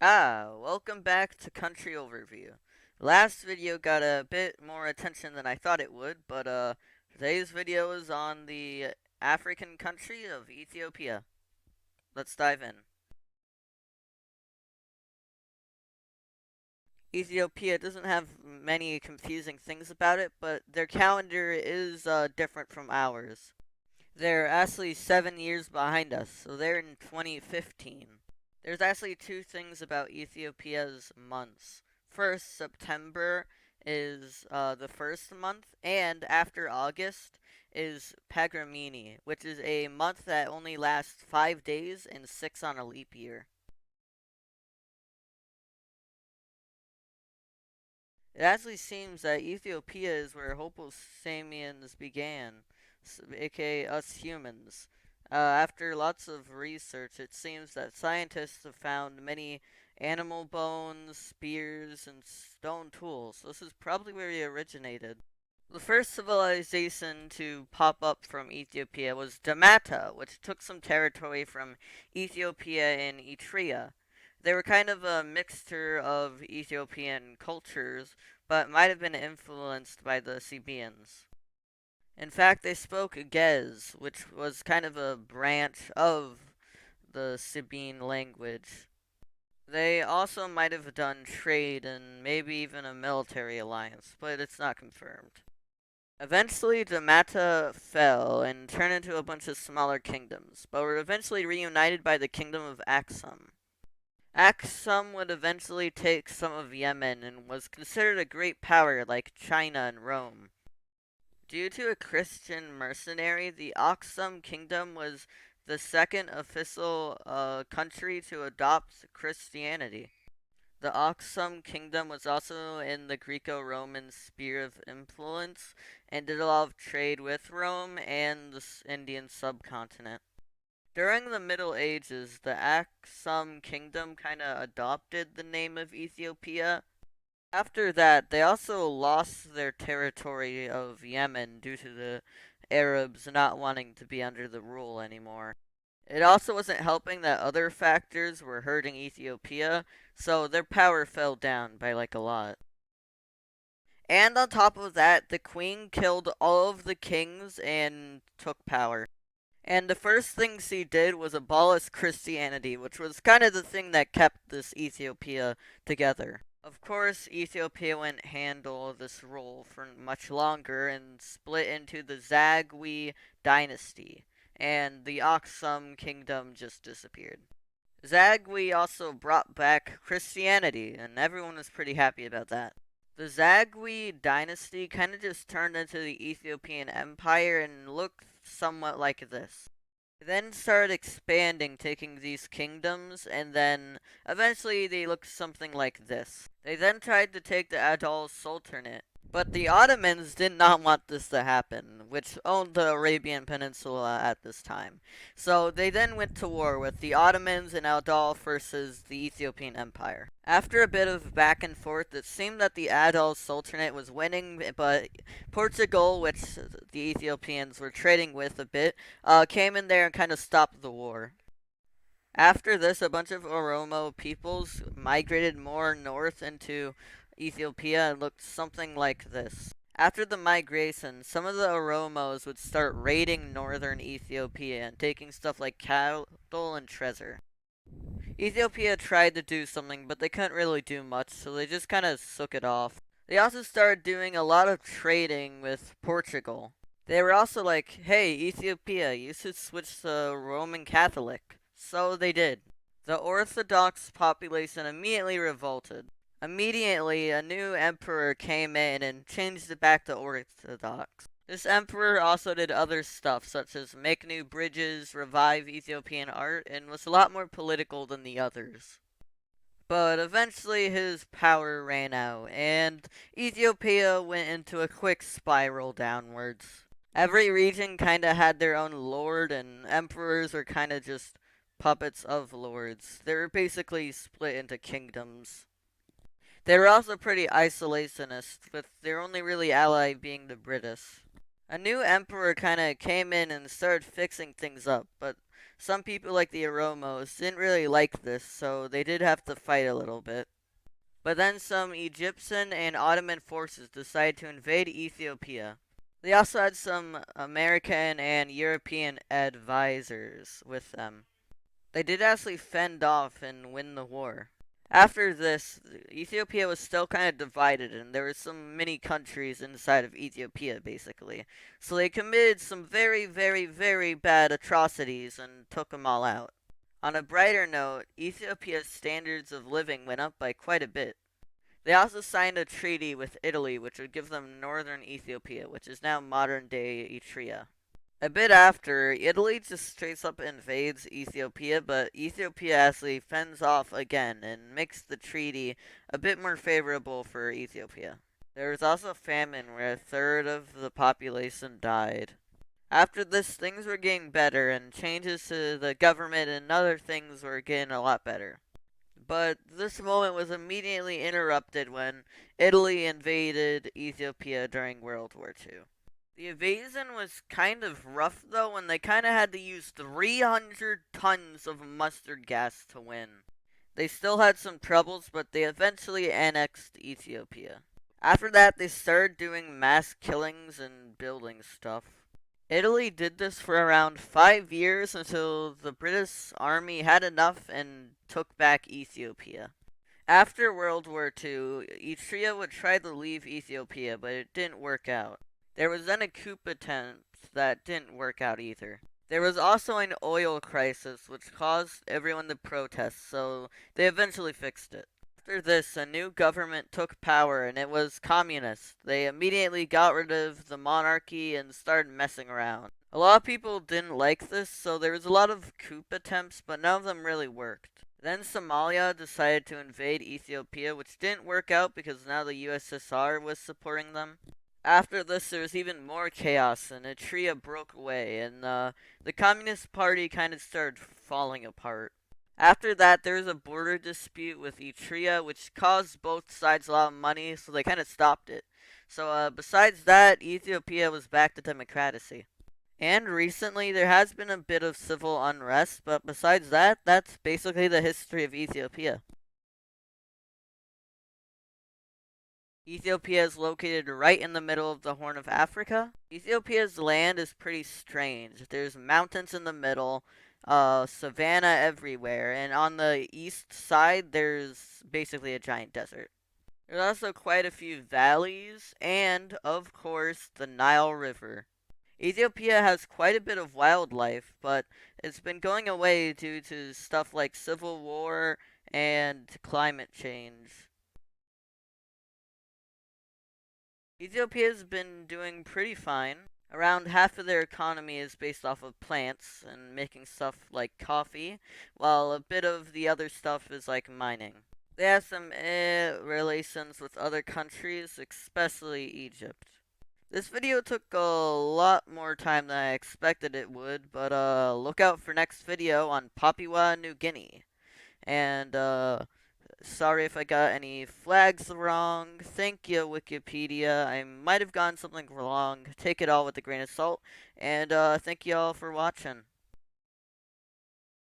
Welcome back to Country Overview. Last video got a bit more attention than I thought it would, but today's video is on the African country of Ethiopia. Let's dive in. Ethiopia doesn't have many confusing things about it, but their calendar is different from ours. They're actually 7 years behind us, so they're in 2015. There's actually two things about Ethiopia's months. First, September is the first month, and after August is Pagramini, which is a month that only lasts 5 days and six on a leap year. It actually seems that Ethiopia is where Homo sapiens began, aka us humans. After lots of research, it seems that scientists have found many animal bones, spears, and stone tools. This is probably where we originated. The first civilization to pop up from Ethiopia was Damata, which took some territory from Ethiopia and Eritrea. They were kind of a mixture of Ethiopian cultures, but might have been influenced by the Sabaeans. In fact, they spoke Gez, which was kind of a branch of the Sabaean language. They also might have done trade and maybe even a military alliance, but it's not confirmed. Eventually, Damata fell and turned into a bunch of smaller kingdoms, but were eventually reunited by the kingdom of Aksum. Aksum would eventually take some of Yemen and was considered a great power like China and Rome. Due to a Christian mercenary, the Aksum kingdom was the second official country to adopt Christianity. The Aksum kingdom was also in the Greco-Roman sphere of influence and did a lot of trade with Rome and the Indian subcontinent. During the Middle Ages, the Aksum kingdom kind of adopted the name of Ethiopia. After that, they also lost their territory of Yemen due to the Arabs not wanting to be under the rule anymore. It also wasn't helping that other factors were hurting Ethiopia, so their power fell down by like a lot. And on top of that, the queen killed all of the kings and took power. And the first thing she did was abolish Christianity, which was kind of the thing that kept this Ethiopia together. Of course, Ethiopia wouldn't handle this role for much longer and split into the Zagwe dynasty, and the Aksum kingdom just disappeared. Zagwe also brought back Christianity, and everyone was pretty happy about that. The Zagwe dynasty kind of just turned into the Ethiopian Empire and looked somewhat like this. They then started expanding, taking these kingdoms, and then eventually they looked something like this. They then tried to take the Adal Sultanate, but the Ottomans did not want this to happen, which owned the Arabian Peninsula at this time. So they then went to war with the Ottomans and Adal versus the Ethiopian Empire. After a bit of back and forth, it seemed that the Adal Sultanate was winning, but Portugal, which the Ethiopians were trading with a bit, came in there and kind of stopped the war. After this, a bunch of Oromo peoples migrated more north into Ethiopia and looked something like this. After the migration, some of the Oromos would start raiding northern Ethiopia and taking stuff like cattle and treasure. Ethiopia tried to do something, but they couldn't really do much, so they just kind of shook it off. They also started doing a lot of trading with Portugal. They were also like, hey, Ethiopia, you should switch to Roman Catholic. So they did. The Orthodox population immediately revolted. Immediately, a new emperor came in and changed it back to Orthodox. This emperor also did other stuff, such as make new bridges, revive Ethiopian art, and was a lot more political than the others. But eventually his power ran out, and Ethiopia went into a quick spiral downwards. Every region kinda had their own lord, and emperors were kinda just puppets of lords. They were basically split into kingdoms. They were also pretty isolationist, with their only really ally being the British. A new emperor kinda came in and started fixing things up, but some people like the Oromos didn't really like this, so they did have to fight a little bit. But then some Egyptian and Ottoman forces decided to invade Ethiopia. They also had some American and European advisors with them. They did actually fend off and win the war. After this, Ethiopia was still kind of divided, and there were some mini countries inside of Ethiopia, basically. So they committed some very, very, very bad atrocities and took them all out. On a brighter note, Ethiopia's standards of living went up by quite a bit. They also signed a treaty with Italy, which would give them northern Ethiopia, which is now modern day Eritrea. A bit after, Italy just straight up invades Ethiopia, but Ethiopia actually fends off again and makes the treaty a bit more favorable for Ethiopia. There was also a famine where a third of the population died. After this, things were getting better, and changes to the government and other things were getting a lot better. But this moment was immediately interrupted when Italy invaded Ethiopia during World War II. The invasion was kind of rough though, when they kind of had to use 300 tons of mustard gas to win. They still had some troubles, but they eventually annexed Ethiopia. After that, they started doing mass killings and building stuff. Italy did this for around 5 years until the British army had enough and took back Ethiopia. After World War II, Eritrea would try to leave Ethiopia, but it didn't work out. There was then a coup attempt that didn't work out either. There was also an oil crisis, which caused everyone to protest, so they eventually fixed it. After this, a new government took power, and it was communist. They immediately got rid of the monarchy and started messing around. A lot of people didn't like this, so there was a lot of coup attempts, but none of them really worked. Then Somalia decided to invade Ethiopia, which didn't work out because now the USSR was supporting them. After this, there was even more chaos, and Eritrea broke away, and the Communist Party kind of started falling apart. After that, there was a border dispute with Eritrea, which caused both sides a lot of money, so they kind of stopped it. So, besides that, Ethiopia was back to democracy. And recently, there has been a bit of civil unrest, but besides that, that's basically the history of Ethiopia. Ethiopia is located right in the middle of the Horn of Africa. Ethiopia's land is pretty strange. There's mountains in the middle, savanna everywhere, and on the east side, there's basically a giant desert. There's also quite a few valleys, and, of course, the Nile River. Ethiopia has quite a bit of wildlife, but it's been going away due to stuff like civil war and climate change. Ethiopia's been doing pretty fine. Around half of their economy is based off of plants and making stuff like coffee, while a bit of the other stuff is like mining. They have some relations with other countries, especially Egypt. This video took a lot more time than I expected it would, but look out for next video on Papua New Guinea. And sorry if I got any flags wrong. Thank you, Wikipedia. I might have gotten something wrong. Take it all with a grain of salt. And thank you all for watching.